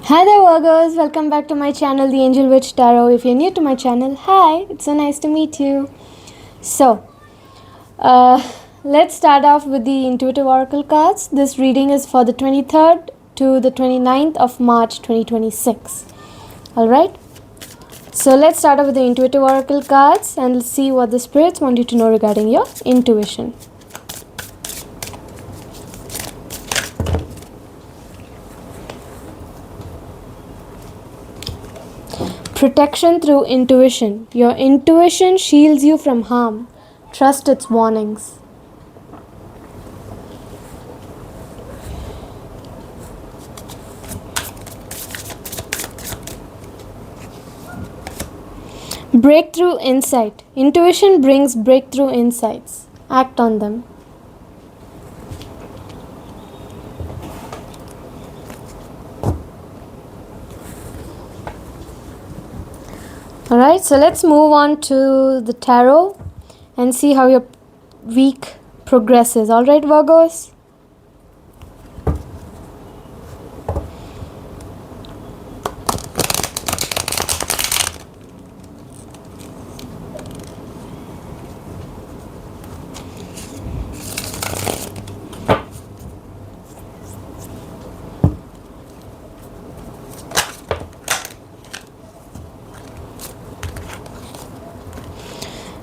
Hi there Virgos, welcome back to my channel The Angel Witch Tarot. If you're new to my channel, hi, it's so nice to meet you. So, let's start off with the intuitive oracle cards. This reading is for the 23rd to the 29th of March 2026. Alright, so let's start off with the intuitive oracle cards and let's see what the spirits want you to know regarding your intuition. Protection through intuition. Your intuition shields you from harm. Trust its warnings. Breakthrough insight. Intuition brings breakthrough insights. Act on them. Alright, so let's move on to the tarot and see how your week progresses. Alright, Virgos?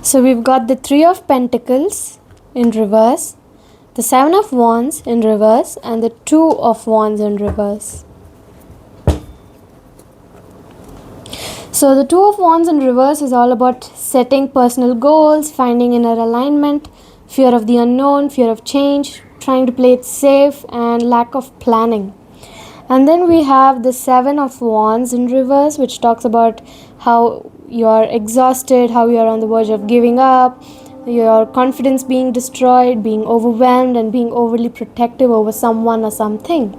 So we've got the Three of Pentacles in reverse, the Seven of Wands in reverse, and the Two of Wands in reverse. So the Two of Wands in reverse is all about setting personal goals, finding inner alignment, fear of the unknown, fear of change, trying to play it safe, and lack of planning. And then we have the Seven of Wands in reverse, which talks about how you're exhausted, how you're on the verge of giving up, your confidence being destroyed, being overwhelmed, and being overly protective over someone or something.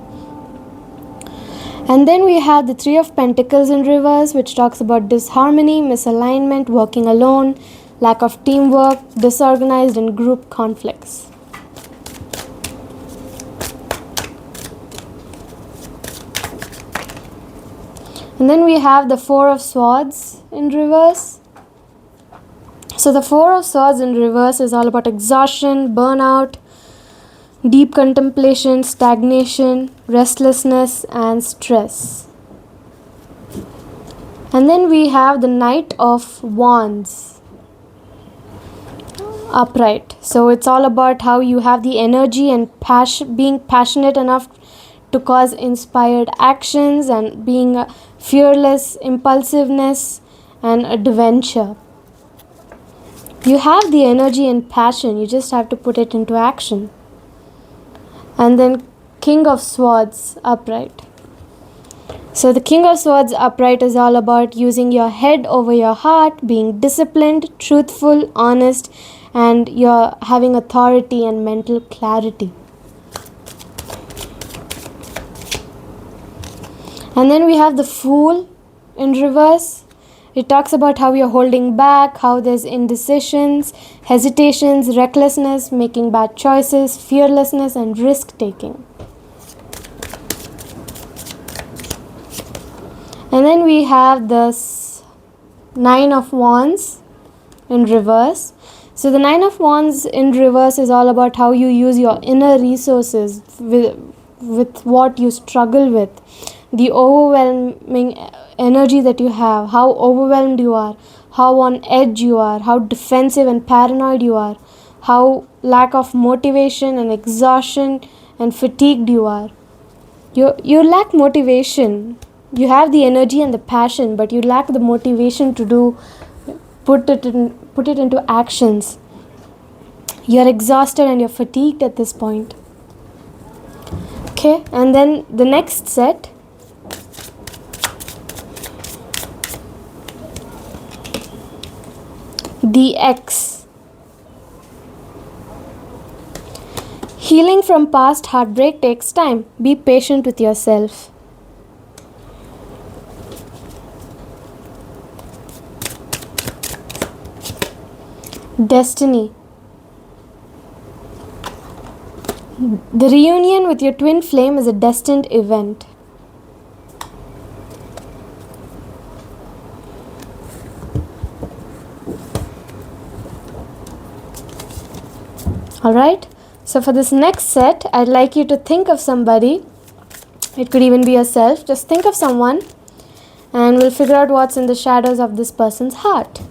And then we have the Three of Pentacles in reverse, which talks about disharmony, misalignment, working alone, lack of teamwork, disorganized and group conflicts. And then we have the Four of Swords in reverse. So the Four of Swords in reverse is all about exhaustion, burnout, deep contemplation, stagnation, restlessness, and stress. And then we have the Knight of Wands upright. So it's all about how you have the energy and being passionate enough to cause inspired actions and being fearless, impulsiveness, and adventure. You have the energy and passion, you just have to put it into action. And then King of Swords upright. So the King of Swords upright is all about using your head over your heart, being disciplined, truthful, honest, and you're having authority and mental clarity. And then we have the Fool in reverse. It talks about how you're holding back, how there's indecisions, hesitations, recklessness, making bad choices, fearlessness, and risk-taking. And then we have the Nine of Wands in reverse. So the Nine of Wands in reverse is all about how you use your inner resources with what you struggle with. The overwhelming energy that you have, how overwhelmed you are, how on edge you are, how defensive and paranoid you are, how lack of motivation and exhaustion and fatigued you are. You lack motivation. You have the energy and the passion, but you lack the motivation to put it into actions. You're exhausted and you're fatigued at this point. Okay, and then the next set. The X. Healing from past heartbreak takes time. Be patient with yourself. Destiny. The reunion with your twin flame is a destined event. Alright, so for this next set, I'd like you to think of somebody. It could even be yourself. Just think of someone and we'll figure out what's in the shadows of this person's heart.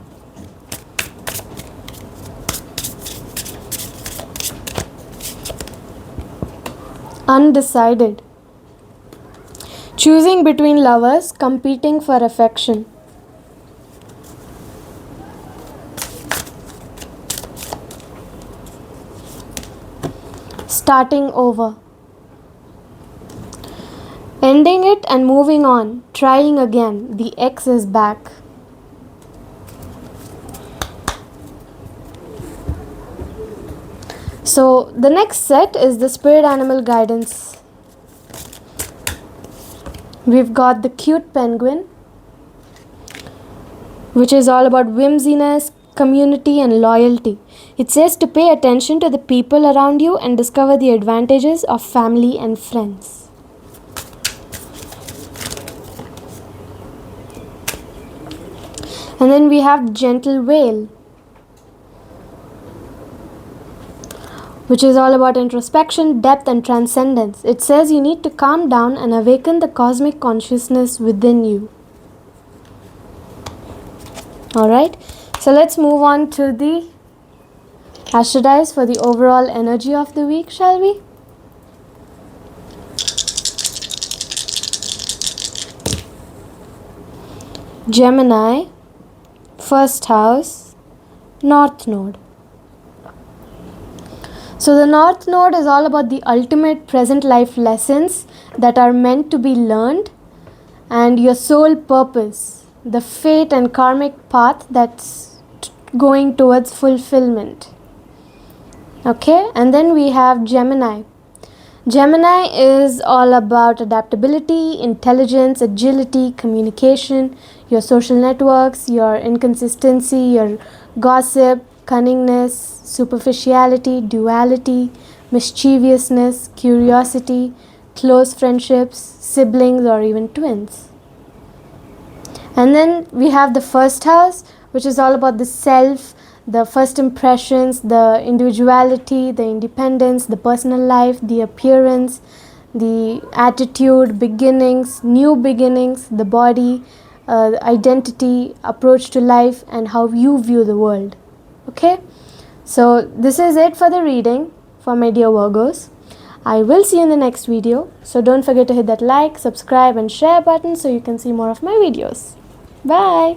Undecided. Choosing between lovers, competing for affection. Starting over. Ending it and moving on. Trying again. The ex is back. So the next set is the spirit animal guidance. We've got the cute penguin, which is all about whimsiness, community and loyalty. It says to pay attention to the people around you and discover the advantages of family and friends. And then we have gentle whale, which is all about introspection, depth and transcendence. It says you need to calm down and awaken the cosmic consciousness within you. Alright, so let's move on to the Ashadais for the overall energy of the week, shall we? Gemini, first house, North Node. So the North Node is all about the ultimate present life lessons that are meant to be learned and your soul purpose, the fate and karmic path that's going towards fulfillment. Okay, and then we have Gemini. Gemini is all about adaptability, intelligence, agility, communication, your social networks, your inconsistency, your gossip, cunningness, superficiality, duality, mischievousness, curiosity, close friendships, siblings or even twins. And then we have the first house, which is all about the self, the first impressions, the individuality, the independence, the personal life, the appearance, the attitude, beginnings, new beginnings, the body, identity, approach to life and how you view the world. Okay, so this is it for the reading for my dear Virgos. I will see you in the next video. So don't forget to hit that like, subscribe and share button so you can see more of my videos. Bye.